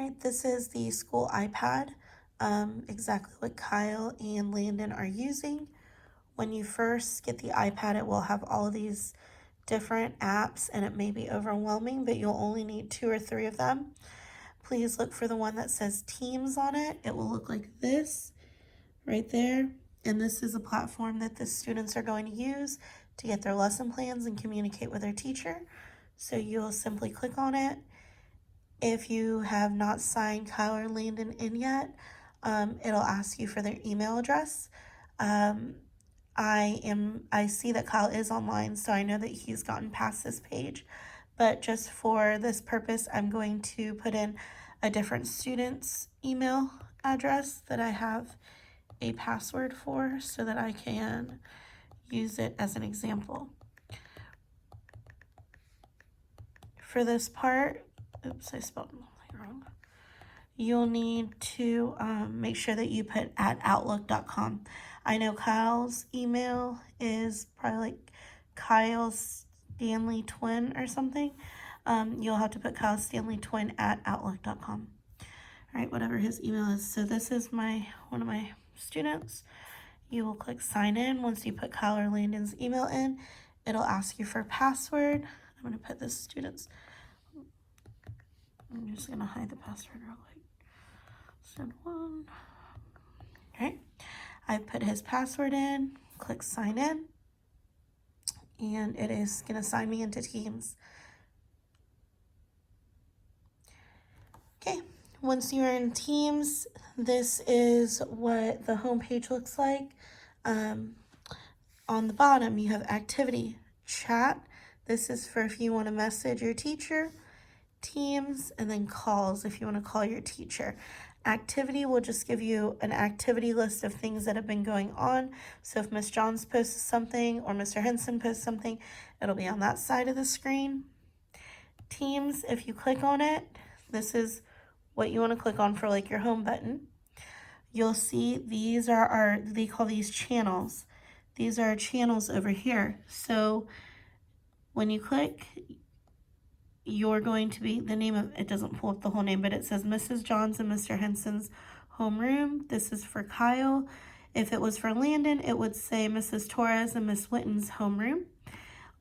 right, this is the school iPad, exactly what Kyle and Landon are using. When you first get the iPad, it will have all of these different apps and it may be overwhelming, but you'll only need 2 or 3 of them. Please look for the one that says Teams on it. It will look like this right there. And this is a platform that the students are going to use to get their lesson plans and communicate with their teacher. So you'll simply click on it. If you have not signed Kyle or Landon in yet, it'll ask you for their email address. I see that Kyle is online, so I know that he's gotten past this page. But just for this purpose, I'm going to put in a different student's email address that I have a password for so that I can use it as an example. For this part, oops, I spelled something wrong. You'll need to make sure that you put at outlook.com. I know Kyle's email is probably like Kyle Stanley Twin or something. You'll have to put Kyle Stanley Twin at outlook.com. All right, whatever his email is. So this is one of my students. You will click sign in. Once you put Kyle or Landon's email in, it'll ask you for a password. I'm going to put this student's. I'm just going to hide the password real quick. Send one. All right. I put his password in, click sign in, and it is going to sign me into Teams. Okay. Once you're in Teams, this is what the home page looks like. On the bottom, you have activity, chat. This is for if you want to message your teacher. Teams, and then calls if you want to call your teacher. Activity will just give you an activity list of things that have been going on. So if Miss Johns posts something or Mr. Henson posts something, it'll be on that side of the screen. Teams, if you click on it, this is what you want to click on for like your home button. You'll see these are they call these channels. These are channels over here. So when you click, you're going to be the name of it doesn't pull up the whole name, but it says Mrs. Johns and Mr. Henson's homeroom. This is for Kyle. If it was for Landon, it would say Mrs. Torres and Miss Witten's homeroom.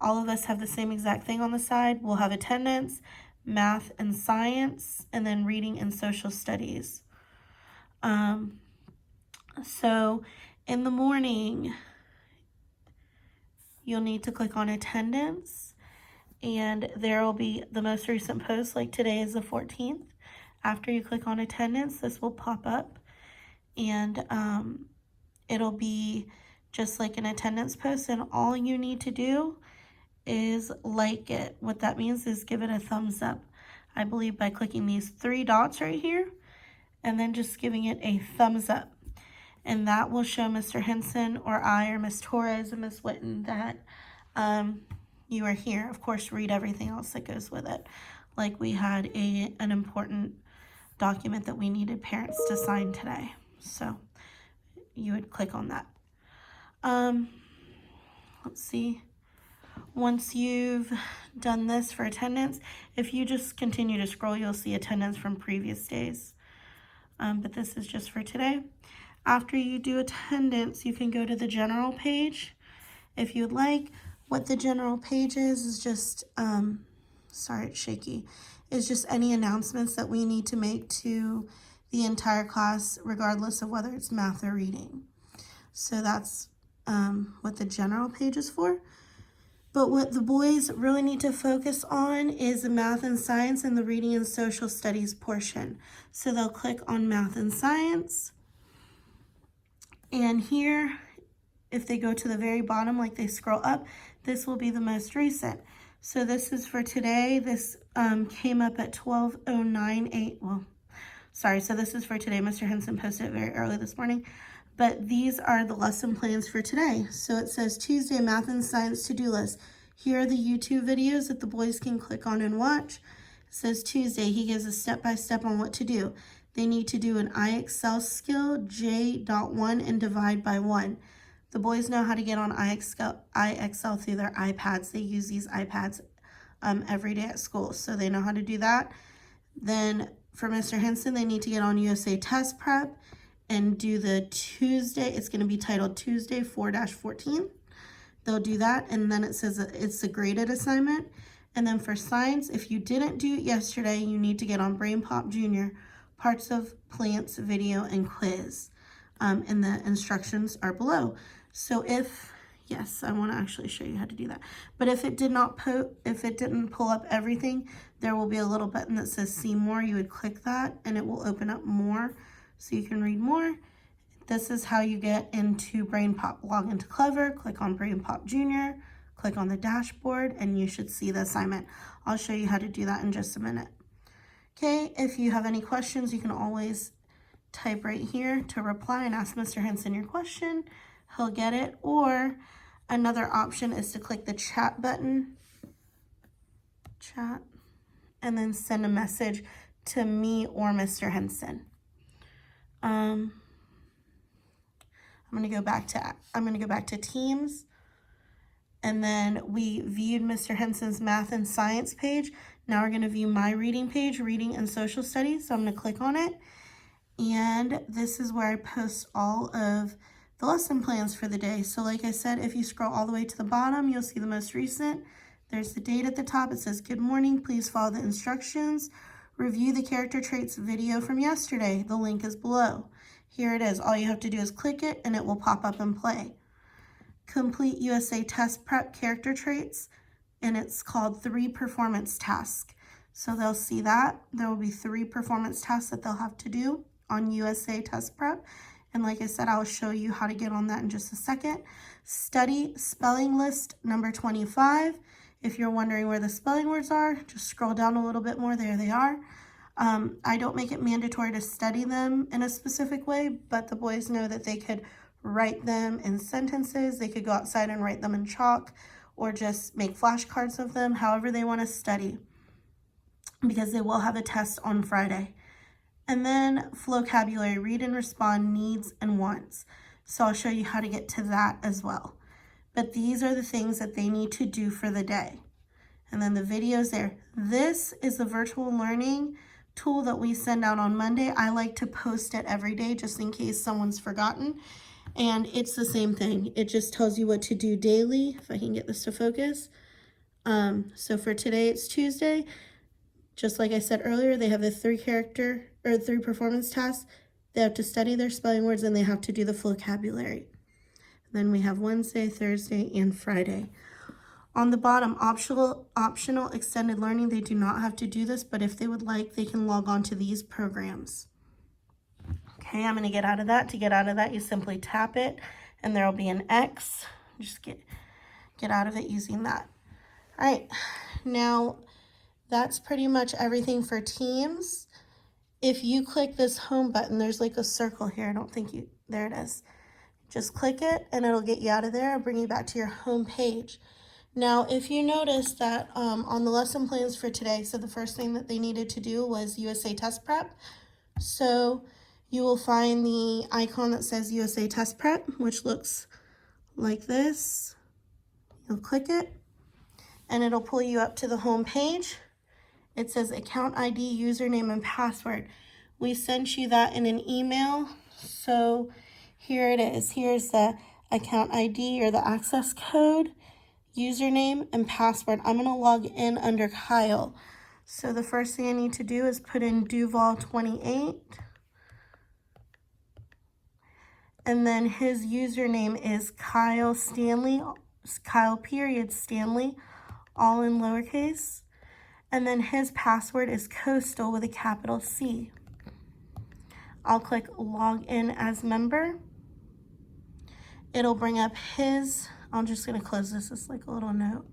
All of us have the same exact thing on the side. We'll have attendance, math and science, and then reading and social studies. So in the morning, you'll need to click on attendance. And there will be the most recent post, like today is the 14th. After you click on attendance, this will pop up and it'll be just like an attendance post, and all you need to do is like it. What that means is give it a thumbs up. I believe by clicking these 3 dots right here and then just giving it a thumbs up. And that will show Mr. Henson or I or Miss Torres and Miss Witten that you are here. Of course, read everything else that goes with it. Like we had an important document that we needed parents to sign today. So you would click on that. Let's see. Once you've done this for attendance, if you just continue to scroll, you'll see attendance from previous days. But this is just for today. After you do attendance, you can go to the general page if you'd like. What the general page is just, sorry, it's shaky, is just any announcements that we need to make to the entire class, regardless of whether it's math or reading. So that's what the general page is for. But what the boys really need to focus on is the math and science and the reading and social studies portion. So they'll click on math and science. And here, if they go to the very bottom, like they scroll up, this will be the most recent. So this is for today. This came up at 12:09. Well, sorry. So this is for today. Mr. Henson posted it very early this morning. But these are the lesson plans for today. So it says Tuesday, math and science to-do list. Here are the YouTube videos that the boys can click on and watch. It says Tuesday, he gives a step-by-step on what to do. They need to do an iExcel skill, J.1, and divide by 1. The boys know how to get on iExcel through their iPads. They use these iPads every day at school, so they know how to do that. Then for Mr. Henson, they need to get on USA Test Prep and do the Tuesday. It's going to be titled Tuesday 4-14. They'll do that, and then it says that it's a graded assignment. And then for science, if you didn't do it yesterday, you need to get on Brain Pop Junior, Parts of Plants video and quiz. And the instructions are below. So yes, I want to actually show you how to do that. But if it didn't pull up everything, there will be a little button that says see more. You would click that and it will open up more so you can read more. This is how you get into Brain Pop. Log into Clever, click on Brain Pop Junior, click on the dashboard, and you should see the assignment. I'll show you how to do that in just a minute. Okay, if you have any questions, you can always type right here to reply and ask Mr. Henson your question. He'll get it. Or another option is to click the chat button, chat, and then send a message to me or Mr. Henson. I'm gonna go back to Teams, and then we viewed Mr. Henson's math and science page. Now we're gonna view my reading page, reading and social studies. So I'm gonna click on it, and this is where I post all of the lesson plans for the day. So like I said, if you scroll all the way to the bottom, you'll see the most recent. There's the date at the top. It says, good morning, please follow the instructions. Review the character traits video from yesterday. The link is below. Here it is. All you have to do is click it and it will pop up and play. Complete USA Test Prep character traits, and it's called 3 performance tasks. So they'll see that. There will be 3 performance tasks that they'll have to do on USA Test Prep. And like I said, I'll show you how to get on that in just a second. Study spelling list number 25. If you're wondering where the spelling words are, just scroll down a little bit more. There they are. I don't make it mandatory to study them in a specific way, but the boys know that they could write them in sentences. They could go outside and write them in chalk, or just make flashcards of them, however they want to study, because they will have a test on Friday. And then vocabulary, read and respond, needs and wants. So I'll show you how to get to that as well. But these are the things that they need to do for the day. And then the videos there. This is the virtual learning tool that we send out on Monday. I like to post it every day just in case someone's forgotten. And it's the same thing. It just tells you what to do daily, if I can get this to focus. So for today, it's Tuesday. Just like I said earlier, they have the 3 performance tasks. They have to study their spelling words and they have to do the vocabulary. Then we have Wednesday, Thursday, and Friday. On the bottom, optional extended learning, they do not have to do this, but if they would like, they can log on to these programs. Okay, I'm gonna get out of that. To get out of that, you simply tap it and there'll be an X. Just get out of it using that. All right, now that's pretty much everything for Teams. If you click this home button, there's like a circle here. I don't think there it is. Just click it and it'll get you out of there and bring you back to your home page. Now, if you notice that on the lesson plans for today, so the first thing that they needed to do was USA Test Prep. So you will find the icon that says USA Test Prep, which looks like this. You'll click it and it'll pull you up to the home page. It says account ID, username, and password. We sent you that in an email. So here it is. Here's the account ID or the access code, username, and password. I'm going to log in under Kyle. So the first thing I need to do is put in Duval28. And then his username is Kyle Stanley, Kyle period Stanley, all in lowercase. And then his password is Coastal with a capital C. I'll click log in as member. It'll bring up his, I'm just gonna close this, it's like a little note.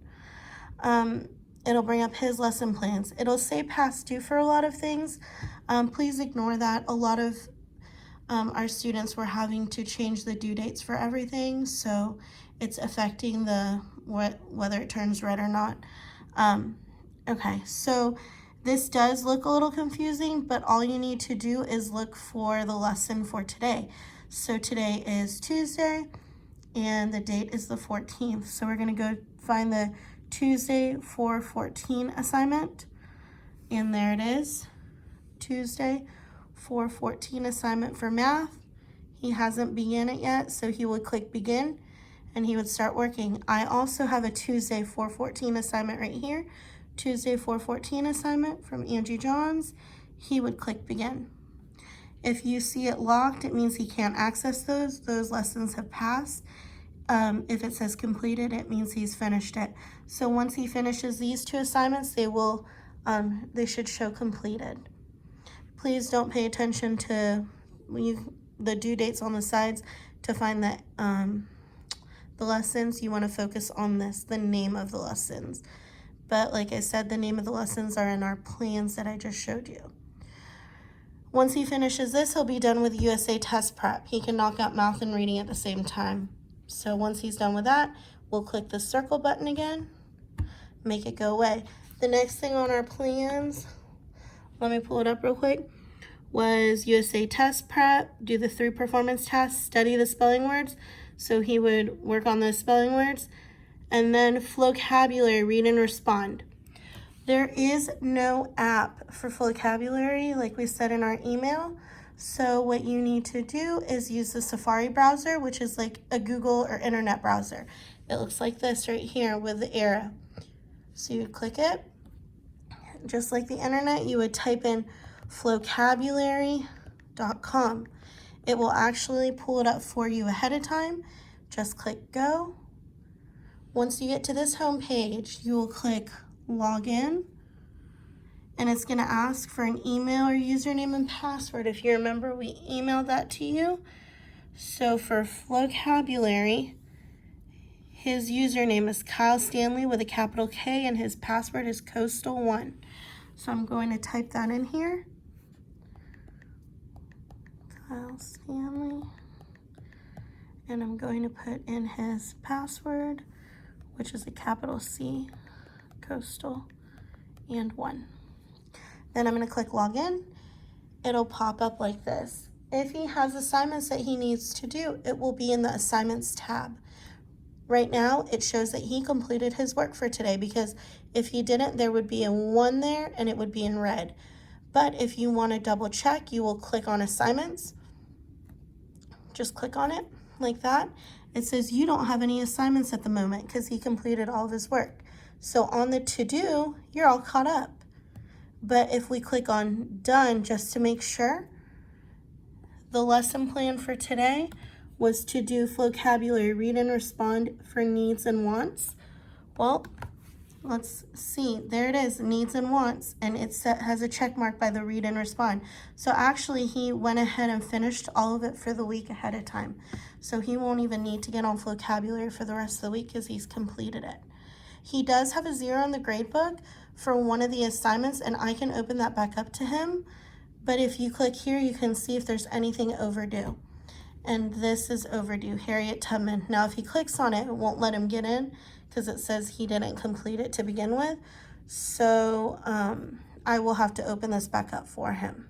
It'll bring up his lesson plans. It'll say past due for a lot of things. Please ignore that. A lot of our students were having to change the due dates for everything, so it's affecting whether it turns red or not. Okay, so this does look a little confusing, but all you need to do is look for the lesson for today. So today is Tuesday, and the date is the 14th. So we're going to go find the Tuesday 4/14 assignment, and there it is, Tuesday 4:14 assignment for math. He hasn't begun it yet, so he would click begin and he would start working. I also have a Tuesday 4:14 assignment right here. Tuesday 4:14 assignment from Angie Johns. He would click begin. If you see it locked, it means he can't access those. Those lessons have passed. If it says completed, it means he's finished it. So once he finishes these two assignments, they should show completed. Please don't pay attention to the due dates on the sides to find the lessons. You want to focus on the name of the lessons. But like I said, the name of the lessons are in our plans that I just showed you. Once he finishes this, he'll be done with USA test prep. He can knock out math and reading at the same time. So once he's done with that, we'll click the circle button again, make it go away. The next thing on our plans, let me pull it up real quick, was USA test prep, do the 3 performance tests, study the spelling words. So he would work on those spelling words. And then vocabulary, read and respond. There is no app for vocabulary like we said in our email. So what you need to do is use the Safari browser, which is like a Google or internet browser. It looks like this right here with the arrow. So you click it. Just like the internet, you would type in vocabulary.com. It will actually pull it up for you ahead of time. Just click go. Once you get to this home page, you will click log in, and it's going to ask for an email or username and password. If you remember, we emailed that to you. So for vocabulary, his username is Kyle Stanley with a capital K, and his password is Coastal1. So I'm going to type that in here. Kyle Stanley. And I'm going to put in his password, which is a capital C, Coastal, and 1. Then I'm going to click login. It'll pop up like this. If he has assignments that he needs to do, it will be in the assignments tab. Right now, it shows that he completed his work for today, because if he didn't, there would be a 1 there and it would be in red. But if you want to double check, you will click on assignments. Just click on it like that. It says you don't have any assignments at the moment because he completed all of his work. So on the to-do, you're all caught up. But if we click on done, just to make sure, the lesson plan for today was to do vocabulary, read and respond for needs and wants. Well, let's see. There it is, needs and wants, and it has a check mark by the read and respond. So actually, he went ahead and finished all of it for the week ahead of time. So he won't even need to get on vocabulary for the rest of the week because he's completed it. He does have a 0 on the grade book for one of the assignments, and I can open that back up to him. But if you click here, you can see if there's anything overdue. And this is overdue, Harriet Tubman. Now, if he clicks on it, it won't let him get in because it says he didn't complete it to begin with. So I will have to open this back up for him.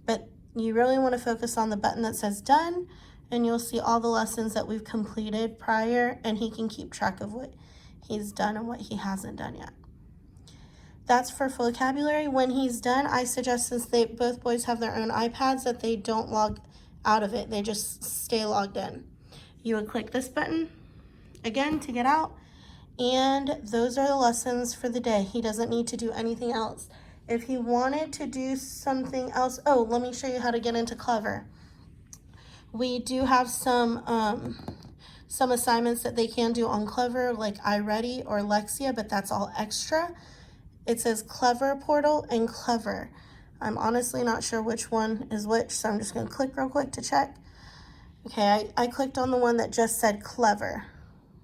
But you really want to focus on the button that says done, and you'll see all the lessons that we've completed prior, and he can keep track of what he's done and what he hasn't done yet. That's for vocabulary. When he's done, I suggest, since both boys have their own iPads, that they don't log out of it. They just stay logged in. You would click this button again to get out, and those are the lessons for the day. He doesn't need to do anything else. If he wanted to do something else, let me show you how to get into Clever. We do have some assignments that they can do on Clever, like iReady or Lexia, but that's all extra. It says Clever Portal and Clever. I'm honestly not sure which one is which, so I'm just going to click real quick to check. Okay, I clicked on the one that just said Clever.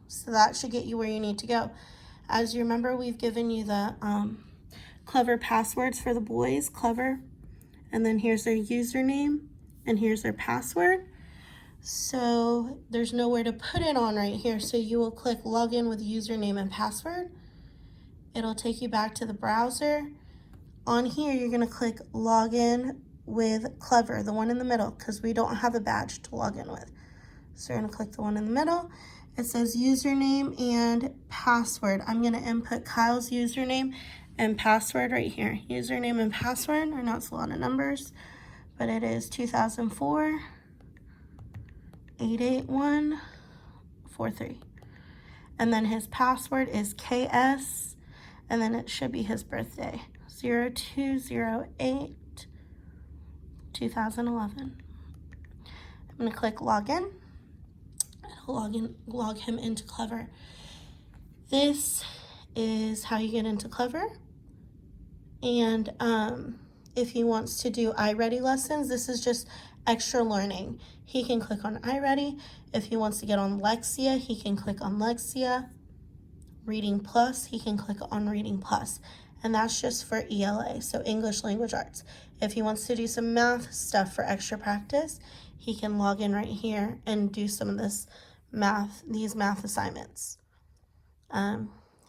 So that should get you where you need to go. As you remember, we've given you the Clever passwords for the boys, Clever. And then here's their username, and here's their password. So there's nowhere to put it on right here, so you will click login with username and password. It'll take you back to the browser. On here, you're going to click login with Clever, the one in the middle, because we don't have a badge to log in with. So you're going to click the one in the middle. It says username and password. I'm going to input Kyle's username And password right here. Username and password. I know it's a lot of numbers, but it is 2004 88143. And then his password is KS, and then it should be his birthday, 0208 2011. I'm going to click login. It'll log him into Clever. This is how you get into Clever. And if he wants to do iReady lessons, this is just extra learning. He can click on iReady. If he wants to get on Lexia, he can click on Lexia. Reading Plus, he can click on Reading Plus. And that's just for ELA, so English Language Arts. If he wants to do some math stuff for extra practice, he can log in right here and do some of these math assignments.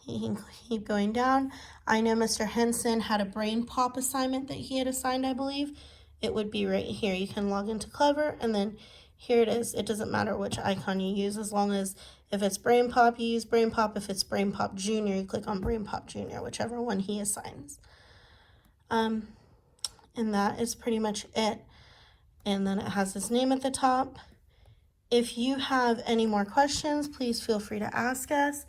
He can keep going down. I know Mr. Henson had a brain pop assignment that he had assigned, I believe. It would be right here. You can log into Clever, and then here it is. It doesn't matter which icon you use, as long as if it's brain pop, you use brain pop. If it's brain pop junior, you click on brain pop junior, whichever one he assigns. And that is pretty much it. And then it has his name at the top. If you have any more questions, please feel free to ask us.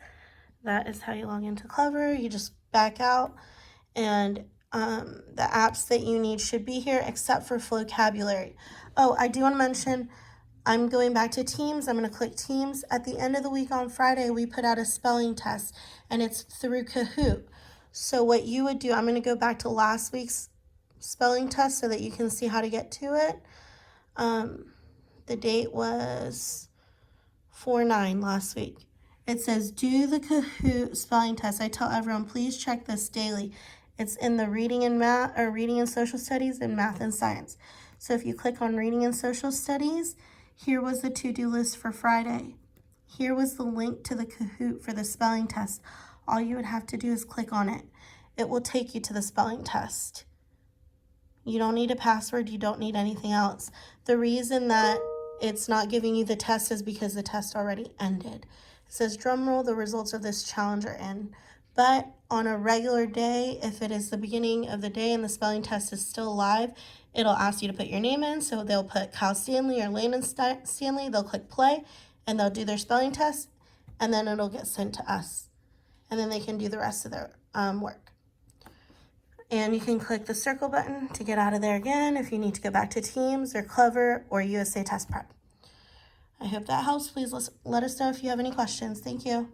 That is how you log into Clever. You just back out, and the apps that you need should be here except for vocabulary. Oh, I do want to mention, I'm going back to Teams. I'm going to click Teams. At the end of the week on Friday, we put out a spelling test, and it's through Kahoot. So what you would do, I'm going to go back to last week's spelling test so that you can see how to get to it. The date was 4/9 last week. It says, do the Kahoot spelling test. I tell everyone, please check this daily. It's in the reading and social studies and math and science. So if you click on reading and social studies, here was the to-do list for Friday. Here was the link to the Kahoot for the spelling test. All you would have to do is click on it. It will take you to the spelling test. You don't need a password. You don't need anything else. The reason that it's not giving you the test is because the test already ended. It says, drum roll, the results of this challenge are in. But on a regular day, if it is the beginning of the day and the spelling test is still live, it'll ask you to put your name in. So they'll put Kyle Stanley or Landon Stanley. They'll click play, and they'll do their spelling test, and then it'll get sent to us. And then they can do the rest of their work. And you can click the circle button to get out of there again if you need to go back to Teams or Clever or USA Test Prep. I hope that helps. Please let us know if you have any questions. Thank you.